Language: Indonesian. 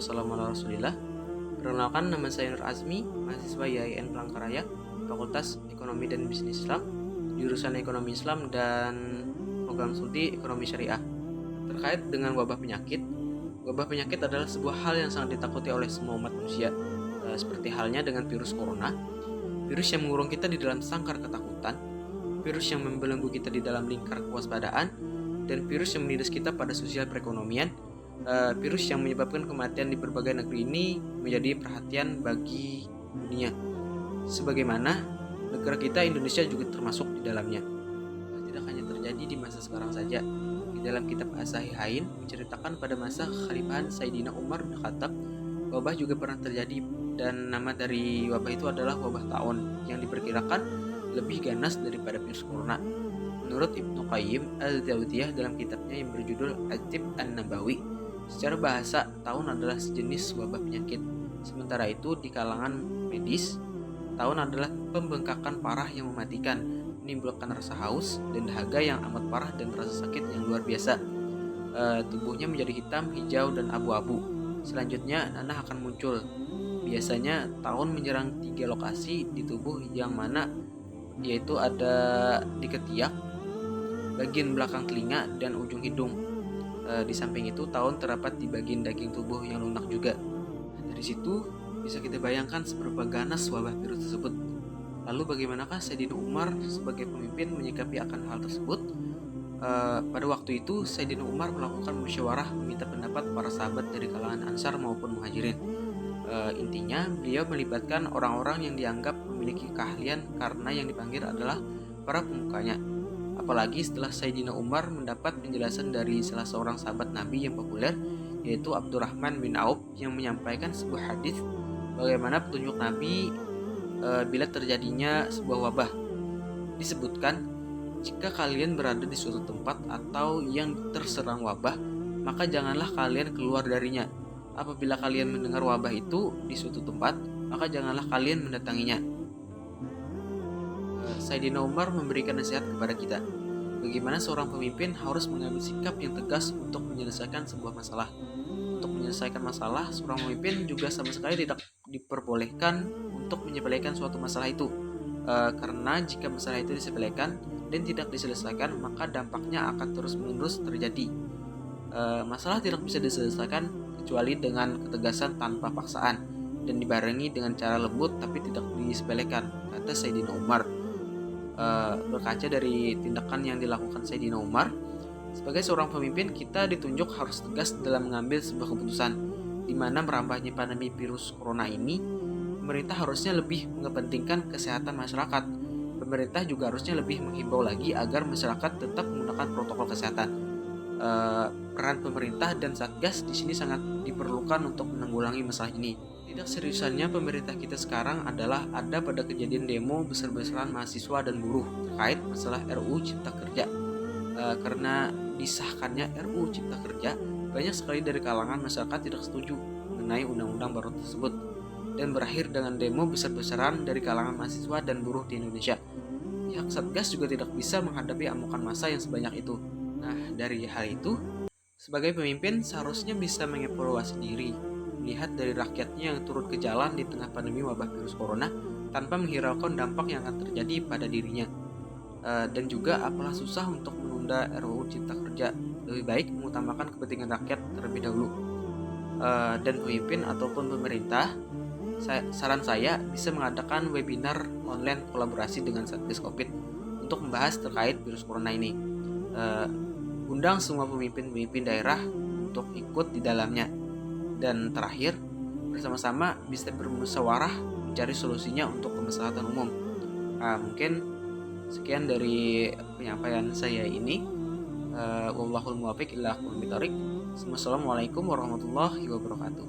wassalamu ala rasulillah. Perkenalkan, nama saya Nur Azmi, mahasiswa IAIN Palangkaraya, Fakultas Ekonomi dan Bisnis Islam, jurusan Ekonomi Islam dan program studi Ekonomi Syariah. Terkait dengan wabah penyakit adalah sebuah hal yang sangat ditakuti oleh semua umat manusia, seperti halnya dengan virus corona, virus yang mengurung kita di dalam sangkar ketakutan, virus yang membelenggu kita di dalam lingkar kewaspadaan, dan virus yang menindas kita pada sosial perekonomian. Virus yang menyebabkan kematian di berbagai negeri ini menjadi perhatian bagi dunia, sebagaimana negara kita Indonesia juga termasuk di dalamnya. Tidak hanya terjadi di masa sekarang saja. Di dalam kitab As-Sahihain menceritakan pada masa kekhalifahan Sayyidina Umar bin Khattab, wabah juga pernah terjadi, dan nama dari wabah itu adalah wabah taun yang diperkirakan lebih ganas daripada virus corona. Menurut Ibnu Qayyim al-Jauziyah dalam kitabnya yang berjudul At-Tib An-Nabawi, secara bahasa, taun adalah sejenis wabah penyakit. Sementara itu, di kalangan medis, taun adalah pembengkakan parah yang mematikan, menimbulkan rasa haus dan dahaga yang amat parah dan rasa sakit yang luar biasa. Tubuhnya menjadi hitam, hijau, dan abu-abu. Selanjutnya, nanah akan muncul. Biasanya, taun menyerang 3 lokasi di tubuh yang mana yaitu ada di ketiak, bagian belakang telinga, dan ujung hidung. Di samping itu, taun terdapat di bagian daging tubuh yang lunak juga. Dari situ bisa kita bayangkan seberapa ganas wabah virus tersebut. Lalu bagaimanakah Sayyidina Umar sebagai pemimpin menyikapi akan hal tersebut? Pada waktu itu Sayyidina Umar melakukan musyawarah meminta pendapat para sahabat dari kalangan Ansar maupun Muhajirin. Intinya beliau melibatkan orang-orang yang dianggap memiliki keahlian karena yang dipanggil adalah para pemukanya. Apalagi setelah Sayyidina Umar mendapat penjelasan dari salah seorang sahabat Nabi yang populer, yaitu Abdurrahman bin Auf, yang menyampaikan sebuah hadis bagaimana petunjuk Nabi bila terjadinya sebuah wabah. Disebutkan, jika kalian berada di suatu tempat atau yang terserang wabah, maka janganlah kalian keluar darinya. Apabila kalian mendengar wabah itu di suatu tempat, maka janganlah kalian mendatanginya. Sayyidina Umar memberikan nasihat kepada kita, bagaimana seorang pemimpin harus mengambil sikap yang tegas untuk menyelesaikan sebuah masalah. Untuk menyelesaikan masalah, seorang pemimpin juga sama sekali tidak diperbolehkan untuk menyepelekan suatu masalah itu, karena jika masalah itu disepelekan dan tidak diselesaikan, maka dampaknya akan terus-menerus terjadi. Masalah tidak bisa diselesaikan kecuali dengan ketegasan tanpa paksaan dan dibarengi dengan cara lembut tapi tidak disepelekan, kata Sayyidina Umar. Berkaca dari tindakan yang dilakukan Sayyidina Umar, sebagai seorang pemimpin kita ditunjuk harus tegas dalam mengambil sebuah keputusan, di mana merambahnya pandemi virus corona ini, pemerintah harusnya lebih mengepentingkan kesehatan masyarakat. Pemerintah juga harusnya lebih menghimbau lagi agar masyarakat tetap menggunakan protokol kesehatan. Peran pemerintah dan Satgas di sini sangat diperlukan untuk menanggulangi masalah ini. Tidak seriusannya pemerintah kita sekarang adalah ada pada kejadian demo besar-besaran mahasiswa dan buruh terkait masalah RUU Cipta Kerja. Karena disahkannya RUU Cipta Kerja, banyak sekali dari kalangan masyarakat tidak setuju mengenai undang-undang baru tersebut, dan berakhir dengan demo besar-besaran dari kalangan mahasiswa dan buruh di Indonesia. Pihak Satgas juga tidak bisa menghadapi amukan massa yang sebanyak itu. Nah, dari hal itu, sebagai pemimpin seharusnya bisa mengevaluasi diri, melihat dari rakyatnya yang turut ke jalan di tengah pandemi wabah virus corona tanpa menghiraukan dampak yang akan terjadi pada dirinya. Dan juga apalah susah untuk menunda RUU Cipta Kerja, lebih baik mengutamakan kepentingan rakyat terlebih dahulu. Dan pemimpin ataupun pemerintah, saran saya bisa mengadakan webinar online kolaborasi dengan Satgas Covid untuk membahas terkait virus corona ini. Undang semua pemimpin daerah untuk ikut di dalamnya. Dan terakhir, bersama-sama bisa bermusyawarah mencari solusinya untuk kemaslahatan umum. Mungkin sekian dari penyampaian saya ini. Wallahul muwaffiq ila aqwamit thoriq. Wassalamualaikum warahmatullahi wabarakatuh.